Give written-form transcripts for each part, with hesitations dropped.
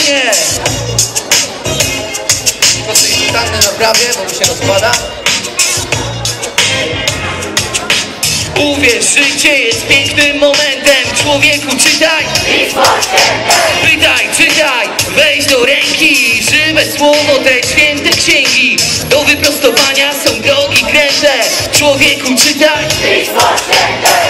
dłonie. Tylko coś stanę na prawie, bo mi się rozpada. Uwierz, życie jest pięknym momentem. Człowieku, czytaj, pytaj, czytaj. Weź do ręki żywe słowo, te święte księgi. Do wyprostowania są drogi kręte. Człowieku, czytaj,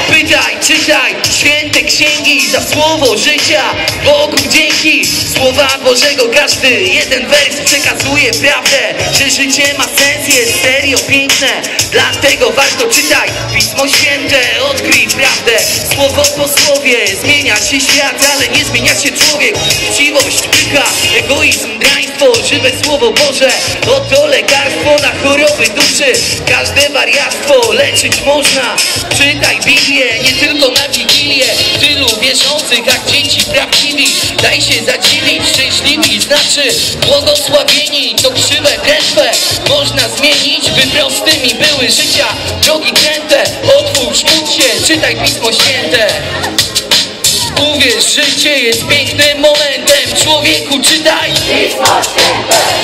pytaj, czytaj. Święte księgi za słowo życia. Bogu dzięki. Słowa Bożego każdy jeden wers przekazuje prawdę, że życie ma sens, jest serio piękne. Dlatego warto czytaj Pismo Święte, odkryj prawdę. Słowo po słowie zmienia się świat, ale nie zmienia się człowiek. Chciwość, pycha, egoizm, draństwo. Żywe Słowo Boże, oto lekarstwo na choroby duszy. Każde wariactwo leczyć można. Czytaj Biblię, nie tylko na Wigilię. Tylu wierzących jak dzieci prawdziwi. Daj się zadziwić, szczęśliwi znaczy błogosławieni. To krzywe, krętwe można zmienić, by prostymi były życia drogi kręte. Otwórz, módl się, czytaj Pismo Święte. Uwierz, życie jest pięknym momentem. Człowieku, czytaj,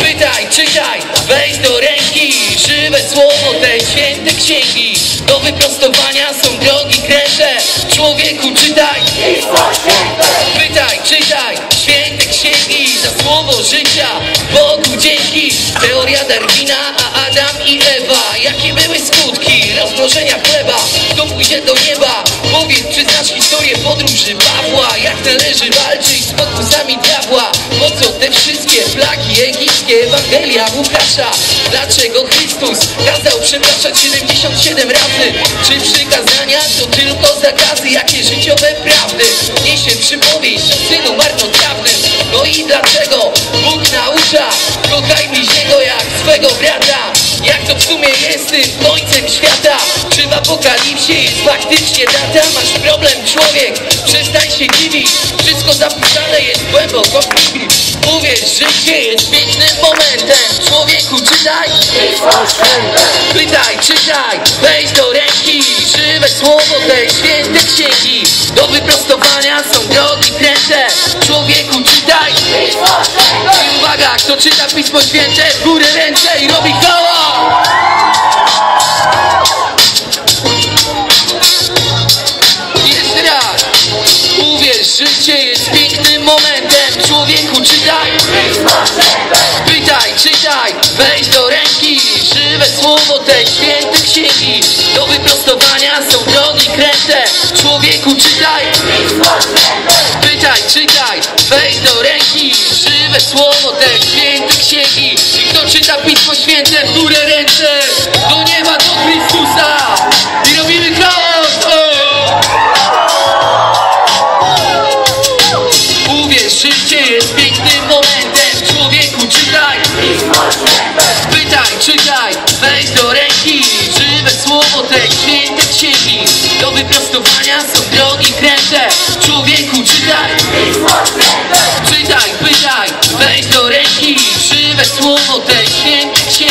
pytaj, czytaj. Weź do ręki żywe słowo, te święte księgi. Do wyprostowania są drogi kręte. Człowieku, czytaj, pytaj, czytaj. Święte księgi za słowo życia. Bogu dzięki. Teoria Darwina, a Adam i Ewa. Jakie były skutki rozmnożenia chleba? Kto pójdzie do nieba? Powiedz, czy znasz historię podróży Pawła? Jak należy walczyć z pokusami diabła? Po co te wszystkie plagi egipskie? Ewangelia Łukasza. Dlaczego Chrystus kazał przepraszać 77 razy? Czy przykazania to tylko zakazy? Jakie życiowe prawdy niesie przypowieść o synu marnotrawnym? No i dlaczego Bóg naucza? Kochaj bliźniego jak swego brata. Jak to w sumie jest z tym końcem świata? Czy w apokalipsie jest faktycznie data? Masz problem, człowiek, przestań się dziwić. Wszystko zapisane jest głęboko w Biblii. Uwierz, życie jest pięknym momentem. Człowieku, czytaj, pytaj, czytaj. Weź do ręki żywe słowo, te święte księgi. Do wyprostowania są drogi kręte. Człowieku, czytaj. I uwaga, kto czyta Pismo Święte, w górę ręce i robi koło. Jeszcze raz. Uwierz, życie jest pięknym momentem. Człowieku, czytaj, pytaj, czytaj. Weź do ręki żywe słowo, te święte księgi. Do wyprostowania są drogi kręte. Człowieku, czytaj, pytaj, czytaj. Weź do ręki żywe słowo, te święte księgi. I kto czyta Pismo Święte, w górę ręce do nieba, do Chrystusa. I robimy chaos. Uwierz, życie jest pięknym momentem. Człowieku, czytaj, pytaj, czytaj. Weź do ręki żywe słowo, te święte księgi. Do wyprostowania są drogi kręte. Człowieku, czytaj, czytaj, pytaj. Weź do ręki żywe słowo, te święte księgi.